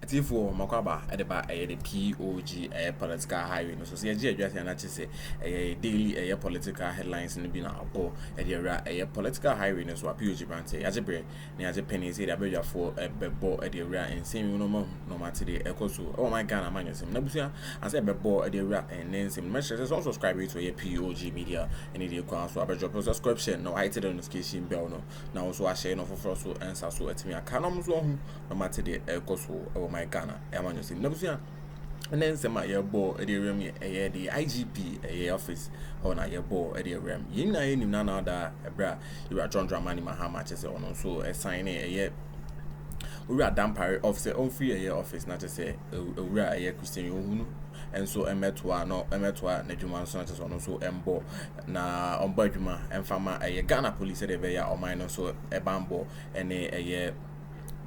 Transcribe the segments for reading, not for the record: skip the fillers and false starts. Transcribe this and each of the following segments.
for Makaba at the POG political highway. So, see, just a daily political headlines in the Bina or a political highway. So, POG brand say, as a break, near the penny say, I for a bebo at the area and same no matter the echo. So, oh my God, I'm on him. Nabusia, I said, bebo at the area and then some messages also subscribe to a POG Media and the account. So, I drop a subscription. No, I tell the notification bell. No, now also I share no for so answer so at me. I can't almost no matter the echo. Oh my Ghana, I'm just saying, and then some of your board at the room, the IGP, a office, on your board at the room. You know, none other, bra, you are John Dramani Mahama, just on so a sign a year. We are Dàmpàré office, on free a year office, not to say, we are a Christian, and so a metua, no, a metua, Nejuman Santos on so embo, na on Bajuma, and Fama, a Ghana police at the Veya or minor, so a bambo, and a year.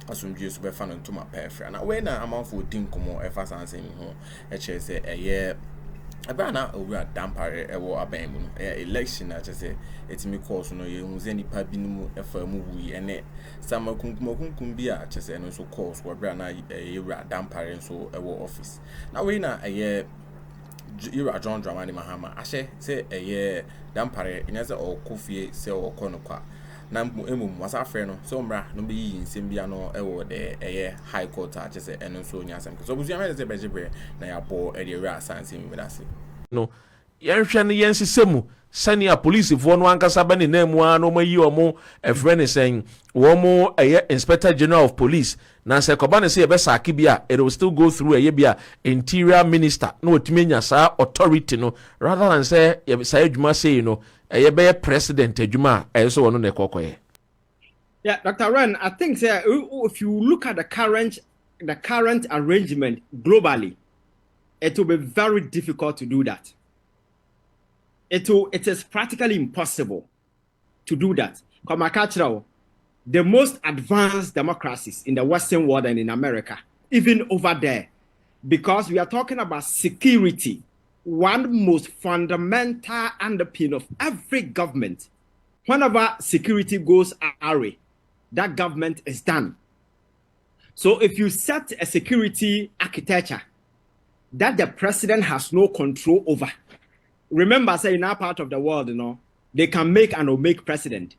Asum just be fan to my perfect. Now when I'm on for dinkomo if I say ho e say a year abana over Dàmpàré e wo aban mu election na say etimi course no ye hu ze nipa binumu e fa mu wi ene sama kunkum bi a say no so course wo bra na e wura Dàmpàré so e wo office. Now when na a you are John Dramani Mahama ashe say a year Dàmpàré ina say Akuffo say o kono kwa na was our friend so mra no be in Simbia no the high court just and so nyasem so we am say bejebre na ya bo e dey science with us no yenhwe ne yensisemu sania police fo no ankasa ba ne namu a no mayi omo e friend saying wo inspector general of police na se koba ne say e be saaki bia it will still go through bia interior minister no otimenya sa authority no rather than say ye say adwuma say be president adwuma so wono ne kokoye. Yeah, Dr. Ren, I think if you look at the current arrangement globally, it will be very difficult to do that. It is practically impossible to do that. The most advanced democracies in the Western world and in America, even over there, because we are talking about security, one most fundamental underpin of every government. Whenever security goes awry, that government is done. So if you set a security architecture that the president has no control over, remember, say in our part of the world, they can make and omake president.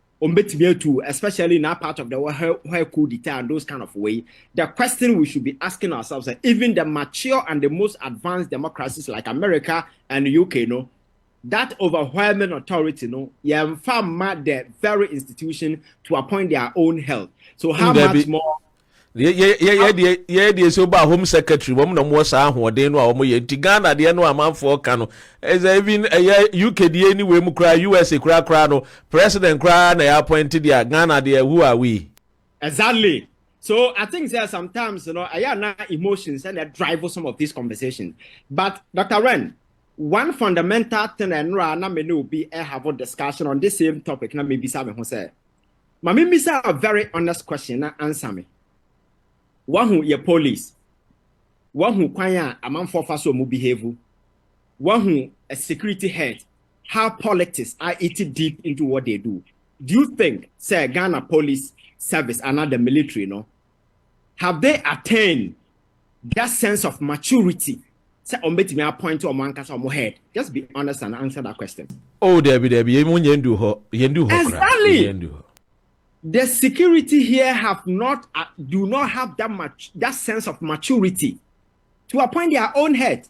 Especially in our part of the world, where coup d'etat and those kind of way. The question we should be asking ourselves, even the mature and the most advanced democracies like America and the UK, that overwhelming authority, the very institution to appoint their own health. So how much more? Yeah, so ba home secretary wom no mo sa ahoden no a wo ye Ghana de no amanfo ka no is even UK de anyway mu kra USA kra no president kra na appointed their Ghana de who are we exactly. So I think there sometimes I are not emotions and that drive some of these conversations. But Dr. Ren, one fundamental thing and na me no be have a discussion on this same topic na me be sabe ho say mama me say a very honest question na answer me. One who your police, one who kwanya a man for faso mu behave, one who a security head, how politics are eating deep into what they do. Do you think, say Ghana police service and not the military, have they attained that sense of maturity? Say me a point to a man kasa mo head. Just be honest and answer that question. Oh, there be yendu ho exactly. The security here do not have that sense of maturity to appoint their own head.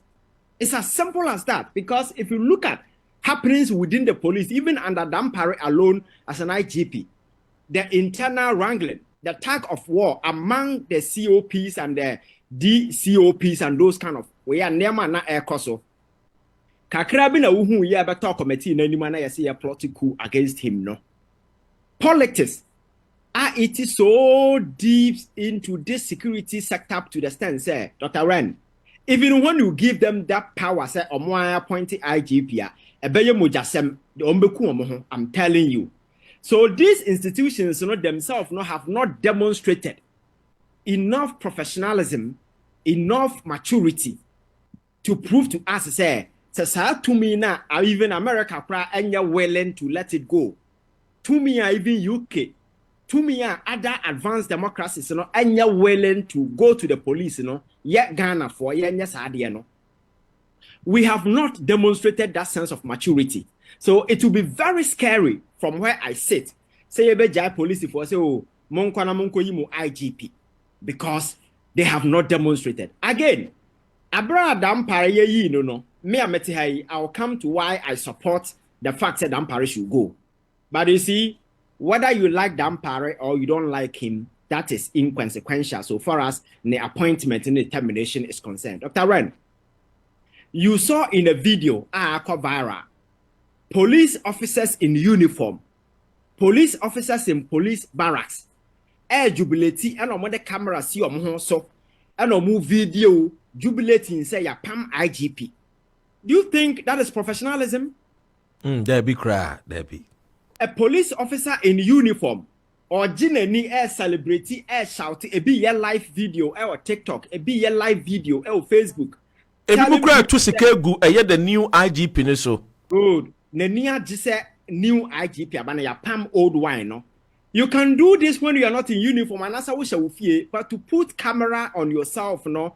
It's as simple as that. Because if you look at happenings within the police, even under Dàmpàré alone as an IGP, the internal wrangling, the tug of war among the COPs and the DCOPs and those kind of we are never na air koso. Kakrabi na uhu ye better committee na anima na yesi a plot coup against him no. Politics it is so deep into this security sector to the stand, say, Dr. Ren, even when you give them that power, say, appointed IGP, I'm telling you. So these institutions themselves have not demonstrated enough professionalism, enough maturity to prove to us, say, to me now, even America, and you're willing to let it go. To me, even UK. to me other advanced democracies and you're willing to go to the police yet Ghana for yes we have not demonstrated that sense of maturity. So it will be very scary from where I sit. Say you be police for say oh monko IGP because they have not demonstrated. Again, abra Dàmpàré ye no me ameti I'll come to why I support the fact that Dàmpàré should go. But you see, whether you like Dàmpàré or you don't like him, that is inconsequential so far as the appointment and the termination is concerned. Dr. Ren, you saw in a video, viral, police officers in uniform, police officers in police barracks, jubilate and on the camera see so and move video jubilating say ya Pam IGP. Do you think that is professionalism? There be cry, there be. A police officer in uniform or Jineni celebrity shout a be your live video or TikTok, a be your live video or Facebook. A people cry to Sikegu, the new IGP so. Good. Nenia just new IGP abana Pam old wine no. You can do this when you are not in uniform and as I wish I would fear, but to put camera on yourself no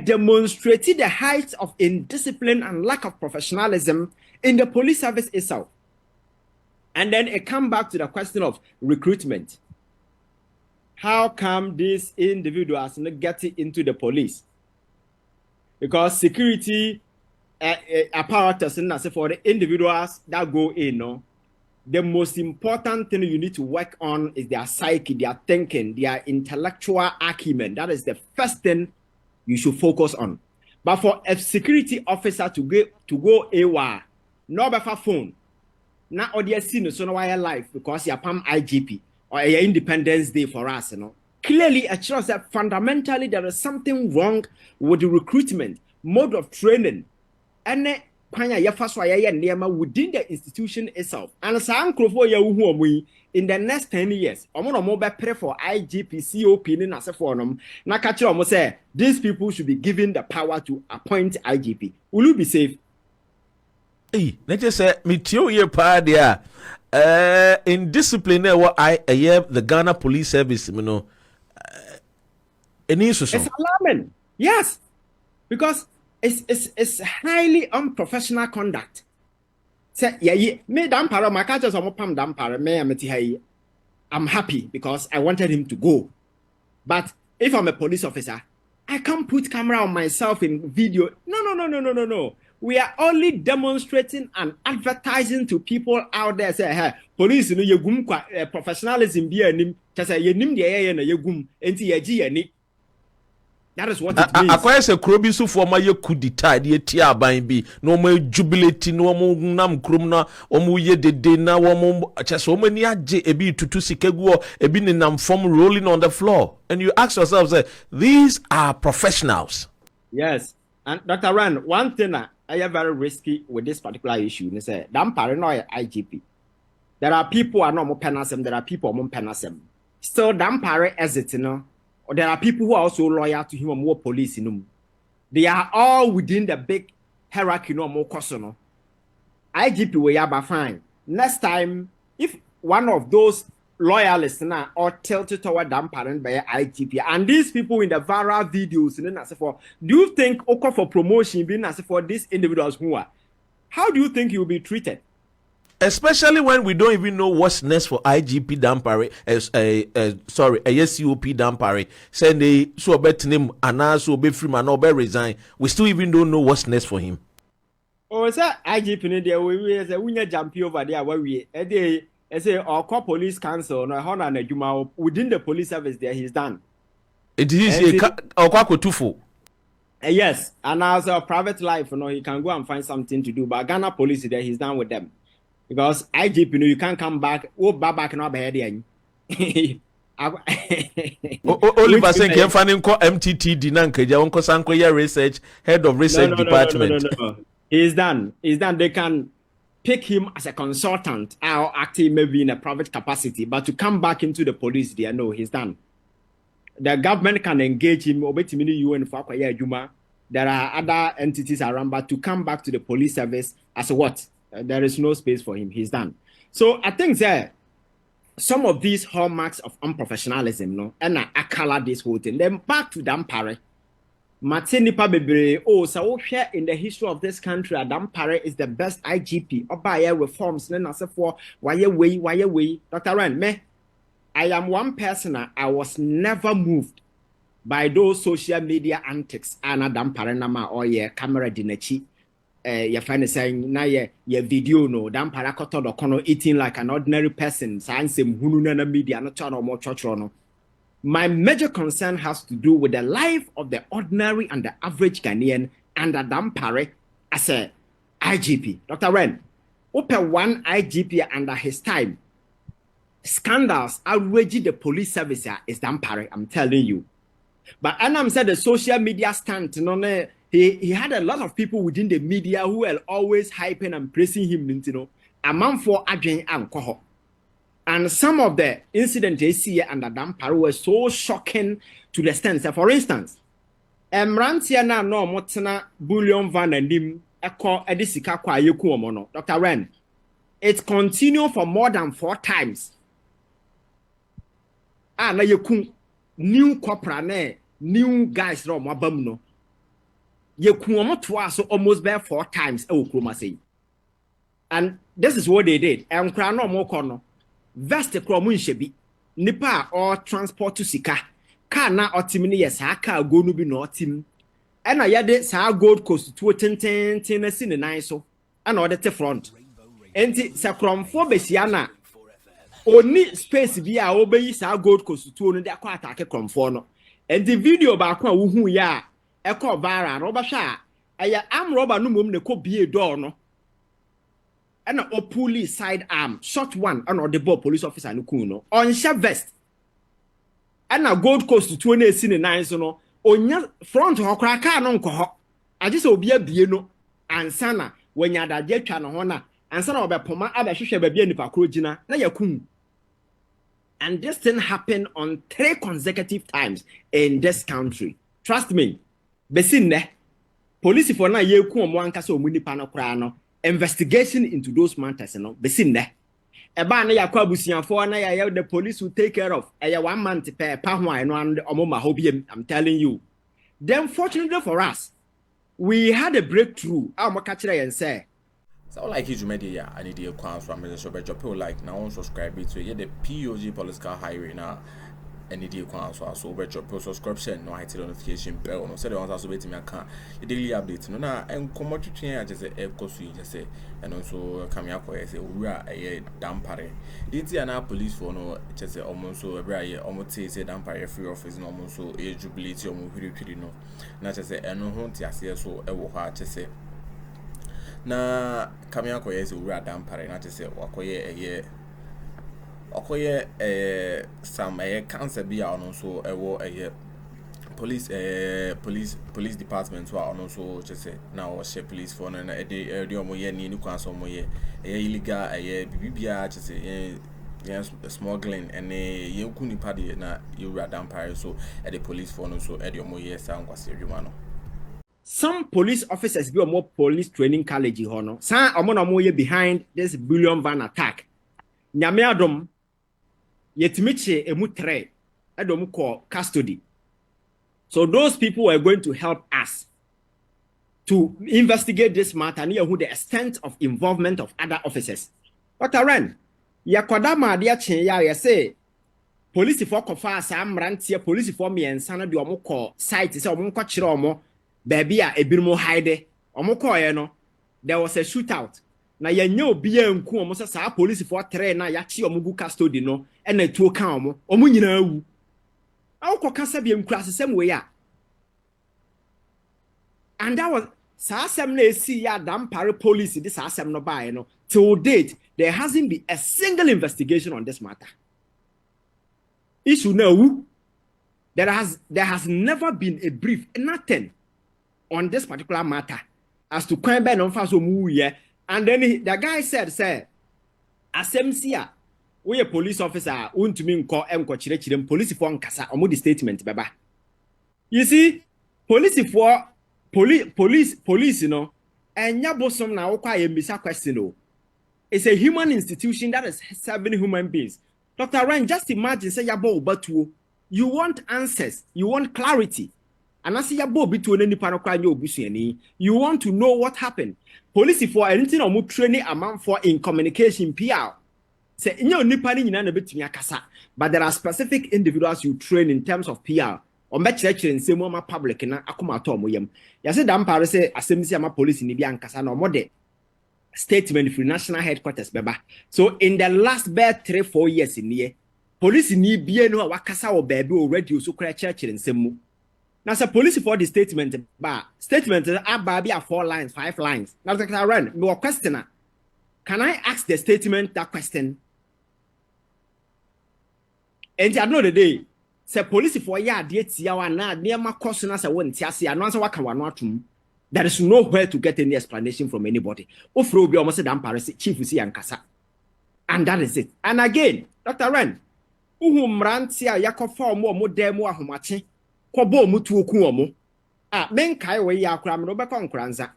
demonstrated the height of indiscipline and lack of professionalism in the police service itself. And then it comes back to the question of recruitment. How come these individuals not getting into the police? Because security apparatus and for the individuals that go in, no, the most important thing you need to work on is their psyche, their thinking, their intellectual acumen. That is the first thing you should focus on. But for a security officer to go AWA, no better phone. Now, audience seen so no life because you're Pam IGP or a Independence Day for us, you know. Clearly, it shows that fundamentally there is something wrong with the recruitment, mode of training, and within the institution itself. And so Akuffo in the next 10 years, I'm going to pray for IGP, COP, and say these people should be given the power to appoint IGP. Will you be safe? Let's just say, me too, ye party, in discipline, the Ghana Police Service, you know, it's alarming. Yes, because it's highly unprofessional conduct. Say, me Dàmpàré, my catchers are Pam Dàmpàré, me I'm happy because I wanted him to go. But if I'm a police officer, I can't put camera on myself in video. No. We are only demonstrating and advertising to people out there. Say, hey, police, you know, you professionalism be anim. Just say you nim the air na you gum enti yeji ani. That is what it means. Akwai se krobi so for ma ye kudita de ti aban bi no ma jubilate no mo nam krom na o mo ye dede na wo mo chese o mani age ebi tutu sikegu ebi ni nam form rolling on the floor, and you ask yourself, say, these are professionals. Yes. And Dr. Ran, one thing I am very risky with this particular issue. They say, Dàmpàré no IGP. There are people who are not more penasem, there are people who are more penasem. Still, Dàmpàré exit, you know, or there are people who are also loyal to him or more police, you know. They are all within the big hierarchy, no more personal. IGP will be fine. Next time, if one of those loyalists now or tilted toward Dàmpàré by IGP, and these people in the viral videos, and as for, do you think for promotion being as for these individuals who are, how do you think you will be treated? Especially when we don't even know what's next for IGP Dàmpàré, COP Dàmpàré. Send they so bet name and so be free man or be resign. We still even don't know what's next for him. Oh, is that IGP in there? We say we jump over there where we I say our police council no within the police service there he's done. It is Akuffo. Yes, and as a private life, you know, he can go and find something to do. But Ghana police there, he's done with them. Because IGP, you know, you can't come back. Oh, back and over here. Oliver saying can find him call MTT Dinanke, Uncle Sanko research, head of research department. No. He's done. They can pick him as a consultant or acting maybe in a private capacity, but to come back into the police, there, no, he's done. The government can engage him. There are other entities around, but to come back to the police service as what? There is no space for him. He's done. So I think that some of these hallmarks of unprofessionalism, no, and I color this whole thing. Then back to Dàmpàré. Martini Pabebre, oh, so share in the history of this country, Dàmpàré is the best IGP. Oba reforms, then I say for why away. Dr. Ren, me, I am one person, I was never moved by those social media antics. Ana Dàmpàré nama or camera dinechi. You find saying na your video no Dàmpàré koto do kono eating like an ordinary person. Sansem hunu na media no channel more church no. My major concern has to do with the life of the ordinary and the average Ghanaian under Dàmpàré as a IGP. Dr. Ren, open one IGP under his time. Scandals outraging the police service is Dàmpàré, I'm telling you. But Anam said the social media stunt, he had a lot of people within the media who were always hyping and praising him, a man for Addo and Akuffo. And some of the incidents they see under Dàmpàré were so shocking to the extent. For instance, Mrantia na no motena bullion van and dim echo edisika kwa yeku omono. Dr. Ren, it continued for more than 4 times. Na yeku new corpora ne new guys ro mo abam no. Yeku omo to so almost bare 4 times e Akroma say. And this is what they did. Enkra no mo kono. Vest kromu nshebi nipa or transport to sika car na otim ni yes aka go no bi no otim ena yade sa gold coast to ten na si ne nan so ana odete front enti sakromfo besia na oni space bi a obeyi sa gold coast to no de akwa attack kromfo no enti video ba kwa wo hu ya ekọ viral no ba hwa aya am rubber no mom ne ko bie door no and a police side arm, shot one, and the ball police officer no kuno on sharp vest. And a gold coast to 20 so on your front or crack on coho. I just will be a bieno and sana when you're that jet channel honor and son of a poma abashisha baby and pakrojina na yakun. And this thing happened on 3 consecutive times in this country. Trust me. Besinne police for na ye ku omo anka so muni panokrano. Investigation into those matters, besin there. Eba na yakwa busianfo na ya the police will take care of. 1 month per pahwan and omoma hobiem. I'm telling you. Then fortunately for us, we had a breakthrough. Our makachira and say. So like you media, I need your accounts from Mr. Jope like now subscribe to the POG political highway now. Any deal so over your subscription, no hit notification bell, no said on also waiting my car, daily update, no, and come out to change as a echo sweet, just say, and also coming up with we are a Dàmpàré. It's an police for no, just say almost so every year, almost say Dàmpàré free office, no, almost so a jubilate or no, not just say, and no home, so a war, just say. Na coming up with we are Dàmpàré, not to say, Wakoye a year. Okoye some cancer be also police department who are also just say now share police for na moye ni nu kwan so moye illegal bibia just say smuggling and ye kuni party na you Dàmpàré so the police for no so moye sound kwase adwuma no. Some police officers be more police training college hono san omo moye behind this bullion van attack. Nyame adom yetimiche emu 3 adom call custody. So those people were going to help us to investigate this matter and who the extent of involvement of other officers. Dr. Ren, yakodama dia chen ya say police for kofa sa amrantie police for me ensa na de omo call site say omo nko kire omo baby a ebirumo hide omo call ye no there was a shootout. Na yenye obi enku omo sa police for 3 na ya chi omo gu custody no e na tuo kan omo nyina awu awko kasa bi enku asesem we ya and that was asem na esi ya Dàmpàré police this asem no buy no till date there hasn't been a single investigation on this matter. Issue na awu there has never been a brief nothing on this particular matter as to kwan be no fa so mu ye. And then the guy said, "Sir, asemsia, we a police officer, untumi nko chire police for nkasa omo the statement baba." You see, police, you know, and yabosom na okwa yembisa question o. It's a human institution that is serving human beings. Dr. Ren, just imagine say yabo batuo. You want answers, you want clarity. And I see yabo bitu any panokwa nyo obusuani. You want to know what happened. Police for anything or training amount for in communication PR. Say inyo nipa ni nyina na betumi akasa. But there are specific individuals you train in terms of PR. Or match lecture in same ma public na akoma to moyem. Ya say Dàmpàré say assemblity ama police ni bi ankasa na omode statement from national headquarters beba. So in the last 3-4 years in here, police ni bi no wakasa wo baby o radio so kra church in same. Now say police for the statement aba bi 4 lines, 5 lines. Now Dr. Ren, no questioner. Can I ask the statement that question? And at the end of the day, say police for ya de tia wa na near ma course na say won tia se anonsa waka wano atum. There is nowhere to get any explanation from anybody. Ofro obi almost Dàmpàré chief si yankasa. And that is it. And again, Dr. Ren, uhu mranti a yakofa omo demo ahomache, kobo mutu oku omo. Ah, men kai we ya akra me no be konkranza.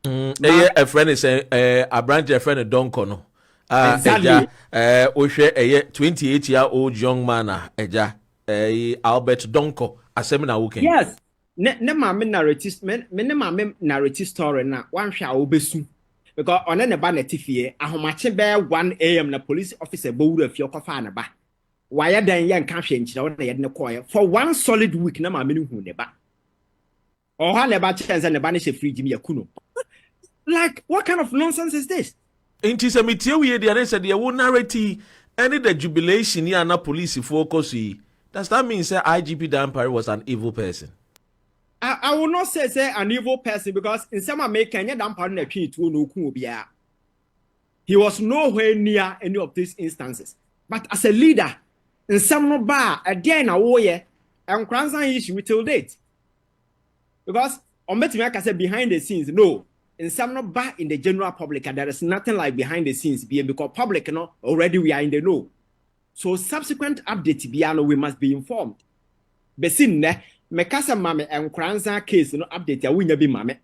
A friend is a branch a friend Donko no. Exactly. Ohwe 28-year-old young man eja Albert Donko asem na woken. Yes. Ne ma me narrative story na wan hwa obesu because on ne ba na tifie ahomache be 1 a.m. na police officer bowura fie okofa na ba waya dan ye nka hwe nkyira na ye ne koye for 1 solid week na ma me hu ne ba o ha ne ba chense ne ba ne she fridge me yakuno. Like what kind of nonsense is this? Inti se mitie we dey and said dey wo narrative any the jubilation here na police focus. Does that mean say IGP Dàmpàré was an evil person? I will not say an evil person because in some American Dàmpàré na twi to no ku obia. He was nowhere near any of these instances. But as a leader, in some no bar again a woye and kransan issue till date. Because on betime I say behind the scenes, no. In some no bar in the general public, and there is nothing like behind the scenes being because public, you know, already we are in the know. So subsequent update biano we must be informed. Besin ne mekasa mame and kransan case no update ya winya bi mame.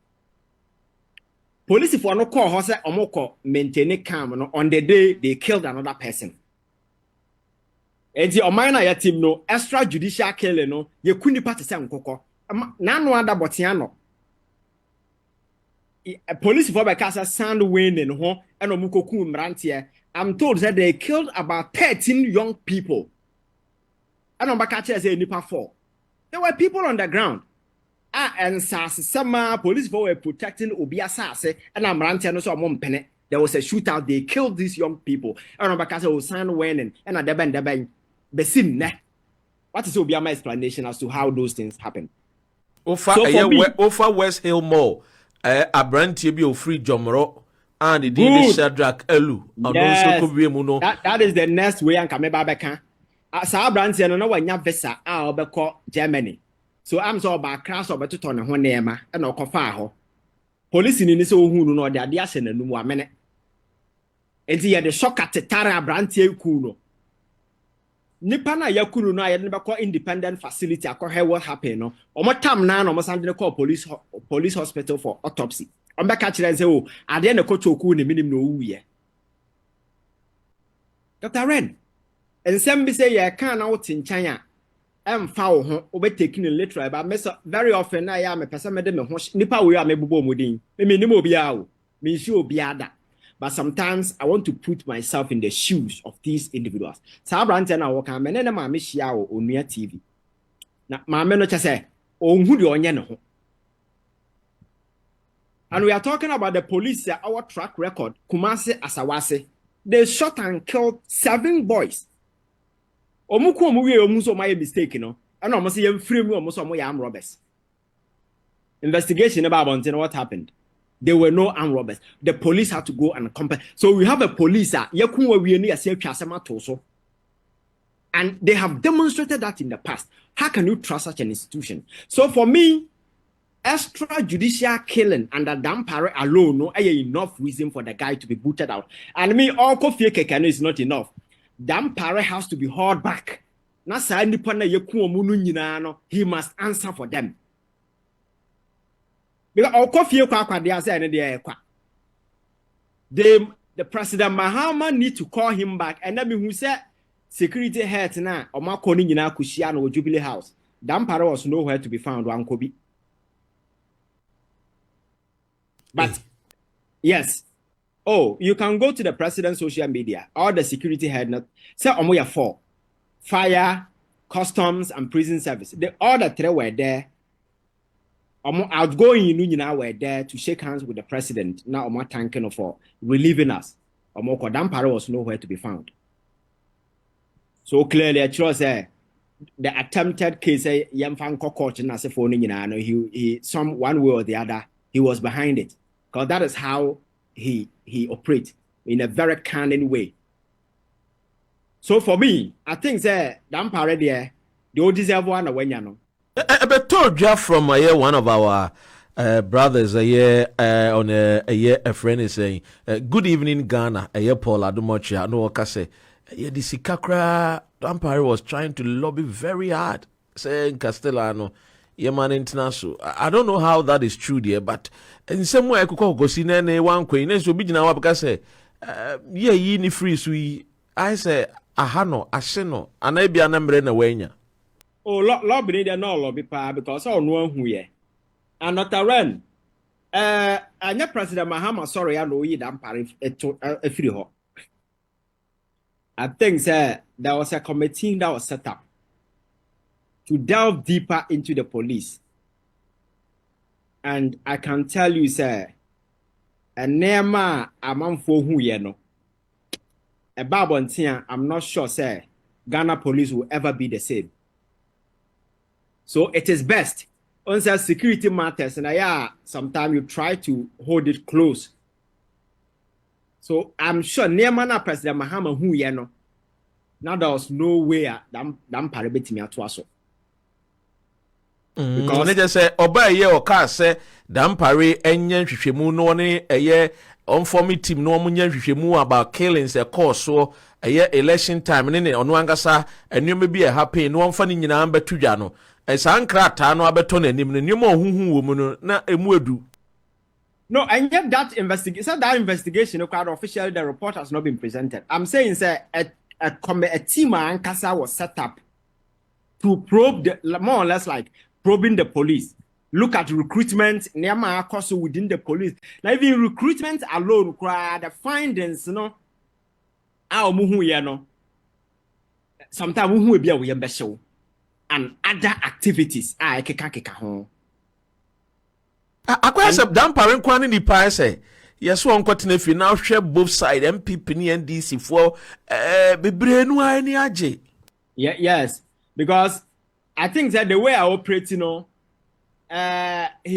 Police for no call hose omoko maintain calm no on the day they killed another person. And the omina ya team no extrajudicial killing no ye kuni party se nkoko. Na no ada botiano. Police for Bekasa sound winning ho and omukoku mrantie. I'm told that they killed about 13 young people. And on Bakache say nipa 4. There were people on the ground. And some police were protecting Obia Sase and Amrantia no so pene. There was a shootout. They killed these young people. And on Bakache was sound winning and a deben besin ne. What is Obiama explanation as to how those things happen? Over West Hill Mall. A brand TB free Jomro and the daily Shadrach Elu. Yes. That is the next way and come back. As our brand and no one visa I'll Germany. So I'm so about crash over to turn one name and no cofaho. Police in this old who know their diasen and 1 minute. And he had the shock at the Tara brand Kuno. Nipana yakunu no ayɛ never call independent facility akɔ what happened no omo tam na no omo sande call police hospital for autopsy on back catch and say oh ade na kotoku ne minim no wuye. Dr. Ren ensem bi say ye kan na wote nkyan a emfa wo ho obetaking literal but me very often na ya me pese me de me ho nipa we a me bobo modin me nim obi a wo me nsi obi ada. But sometimes I want to put myself in the shoes of these individuals. Sabrante na woka me ne ma me hia wo onua TV. Na ma me no chese onhu de onye ne ho. And we are talking about the police our track record. Kumasi Asawase. They shot and killed 7 boys. Omuku omuwe omuso my mistake no. And almost say free me almost omo ya armed robbers. Investigation about what happened. There were no armed robbers. The police had to go and compare. So we have a police and they have demonstrated that in the past. How can you trust such an institution? So for me, extrajudicial killing under Dàmpàré alone no enough reason for the guy to be booted out. And me all coffee kekano is not enough. Dàmpàré has to be hauled back. He must answer for them. Because the President Mahama need to call him back. And then who said security head na oma koni nyina kushia no Jubilee House. Dàmpàré was nowhere to be found wan kobi. But yes. Oh, you can go to the president's social media or the security head not say omoya 4. Fire, customs and prison service. All the three were there. Outgoing Union were there to shake hands with the president. Now Omo thanking for relieving us. Omo Dàmpàré was nowhere to be found. So clearly, I trust the attempted case Yamfanko court and as for he some one way or the other he was behind it because that is how he operates in a very cunning way. So for me, I think that Dàmpàré there they deserve one when you know. I told you from one of our brothers on a friend is saying good evening Ghana Paul Adumochi no okase the Sikakra Dàmpàré was trying to lobby very hard saying Castellano man international. I don't know how that is true there, but in some way I could go see nene one queen so big now because ye ni free sui I say ahano aseno and I be a number in a way. Oh, lobby there no lobby pa because I know who ye. And not a run. And President Mahama sorry I know ye Dàmpàré a free ho. I think there was a committee that was set up to delve deeper into the police. And I can tell you, sir, a nema among for who ye know. A babontia, I'm not sure, sir, Ghana police will ever be the same. So it is best on security matters, and sometimes you try to hold it close. So I'm sure Neymar President Mahama who ye know. Now there was no way Dàmpàré betimi atwaso. Because they just say oba ye o ka say Dàmpàré enye hwehwemu no ne on team no omunya hwehwemu about killings course so election time ne ono angasa enweme bi happen no omfa ni nyina betu dwa no sankrata no abeto na nim no nyemo huhu wo mu no na emu edu. No, and yet that investigation officially the report has not been presented. I'm saying say a team ankasa was set up to probe more or less like probing the police. Look at recruitment, Nema also within the police. Now even recruitment alone, the findings, sometimes we will be a show and other activities. I can't. Akwasa Dàmpàré kwani ni pa say yes one kwatene fi now share both side MPP ni NDC for bebre nu ani aje. Yes, because I think that the way I operate, he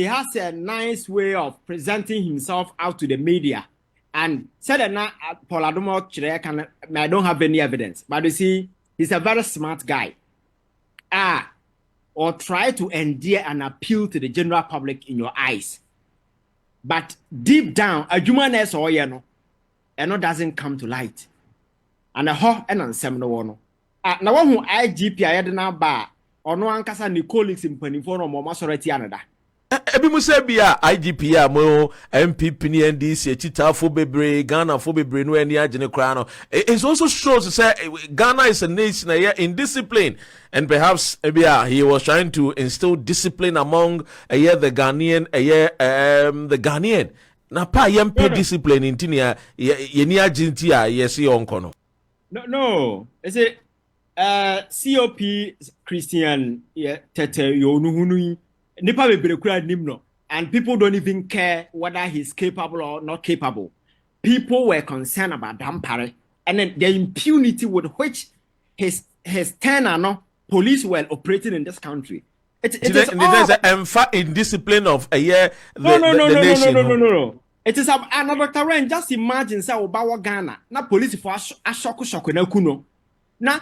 has a nice way of presenting himself out to the media. And said that Paul Adumo I don't have any evidence. But you see, he's a very smart guy. Or try to endear and appeal to the general public in your eyes. But deep down, a humaness or doesn't come to light. And a ho and on seminal now one who IGP I had now bar or no ankasa ni colleagues in Penifon or Masoreti another. Ebi mu say bia IGP a mo MPP ni NDC chita fo bebre Ghana fo bebre no ani agene kra no. It also shows to say Ghana is a nation in discipline, and perhaps he was trying to instill discipline among the Ghanaian the Ghanaian na pa yempe discipline intinia ye ni agenti a yesi onko no. No, is it COP Christian tete yo nuhunu nipa bebre kura nimno, and people don't even care whether he's capable or not capable. People were concerned about Dàmpàré and then the impunity with which his tenor police were operating in this country. It is all indiscipline of the nation. No. It is another terrain. Just imagine say Obawa Ghana na police for ashoko na kuno na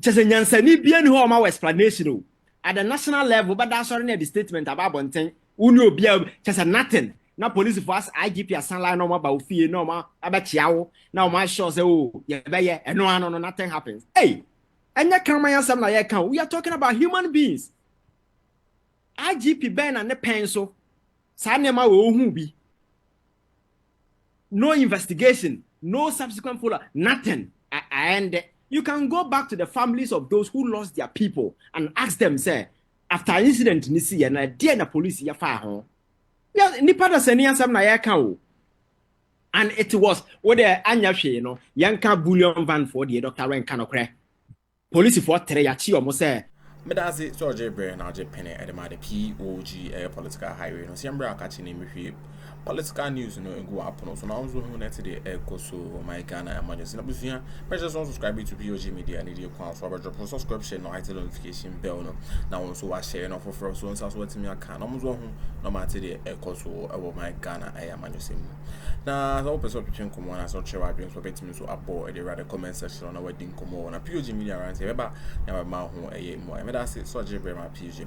chese nyansani bia ni ho ma explanation at the national level, but that's already the statement about Bonten. Uno be just nothing. Now police for us IGP asanla no more about Offíce no more about Chiao. Now my show say oh yeah and no nothing happens. Hey, and ya can my answer na can. We are talking about human beings. IGP Ben and the pencil. Sanema wo be. No investigation, no subsequent follow, nothing. And You can go back to the families of those who lost their people and ask them, say, after incident in this year, na dear na police ya far home. Yeah, nipa da seni ansam na ya kan. And it was what the anyashe, you know, yanka bullion van for the Dr. Ren Kanokre. Police for Tereyachi almost say. But that's it, so Jay now Jay Penny at the POG political highway. No, see, I'm catching him with political news, you know, and go up on. So now I'm going to the echo, so my Ghana and Manchester. Now, if you are subscribe to POG Media and your account, so drop a subscription, no Ay3 notification bell. No, now also I share no for first ones as well to me account. I'm going no matter the echo, so about my Ghana and Manchester. Now, I hope it's opportunity to come on as well. Share dreams for betting so aboard the rather comment section on our wedding come on. POG Media around here, but now I'm more. That's it. So I just bring my PG.